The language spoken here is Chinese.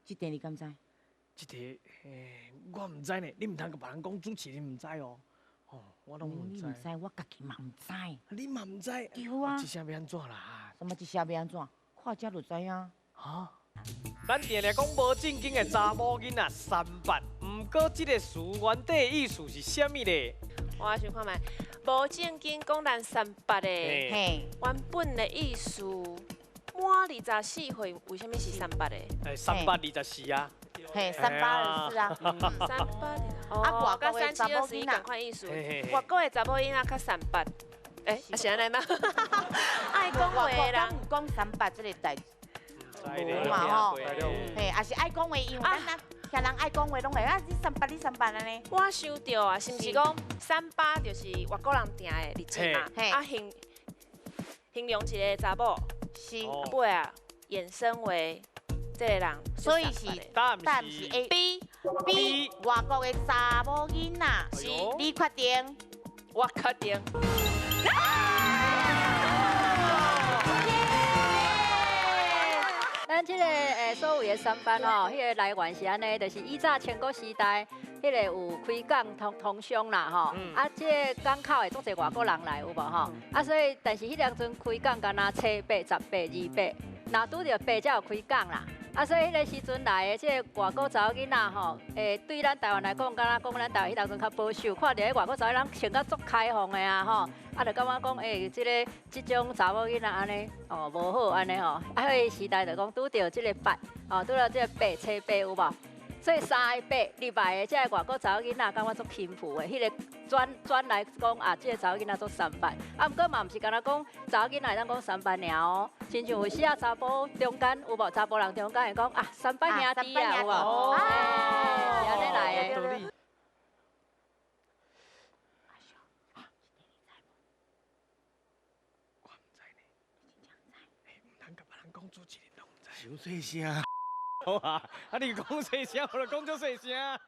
这题你敢知？这题，我唔知呢，你唔通甲别人讲主持，你唔知哦。哦，我拢唔知。你唔知，我家己嘛唔知。你嘛唔知？对啊。这下要安怎啦？什么一下要安怎？看遮就知啊。哈？咱定定讲无正经的查某囡仔三八，唔过这个词原底的意思是啥物咧？我想看觅，无正经讲咱三八的，嘿，原本的意思，满24岁，为什么是三八的？384啊。嘿，382啊。382。啊，外国的查某囡仔同款意思，外国的查某囡仔较三八。是安尼吗？爱讲话的人唔讲300这个代志。无嘛吼，嘿，也是爱讲话，因为咱遐人爱讲话，拢会啊，你300安尼。我想到啊，是毋是讲38就是外国人定的日子嘛？啊，形容一个查某，是尾啊衍生为这个人，所以是答案是 A。B 外国的查某囡仔，是你确定？我确定。咱即个所谓的三班吼，迄个来源是安尼，就是以早千古时代，迄个有开港通商啦吼，啊，即个港口会足侪外国人来有无吼？啊，所以但是迄两阵开港敢若初八、18、28，若拄着八才有开港啦。啊，所以迄个时阵来的即个外国查某囡仔吼，对咱台湾来讲，敢若讲咱台湾迄当阵较保守，看到迄外国查某人穿甲足开放的啊吼，啊，就感觉讲即种查某囡仔安尼哦无好安尼吼，啊，迄个时代就讲拄着即个八，哦，拄着即个八初八有无？所以3个8礼拜的即个外国查某囡仔，感觉足幸福的。迄个转来讲啊，即个查某囡仔做三班，啊，毋过嘛毋是干那讲查某囡仔会当讲三班尔哦，亲像有时啊查甫中间有无？查甫人中间会讲啊三班兄弟啊有无？哦，是安尼来的。道理。我唔知呢，唔通甲别人讲主持人拢唔知。伤细声。好啊，你讲细声，我就讲足细声。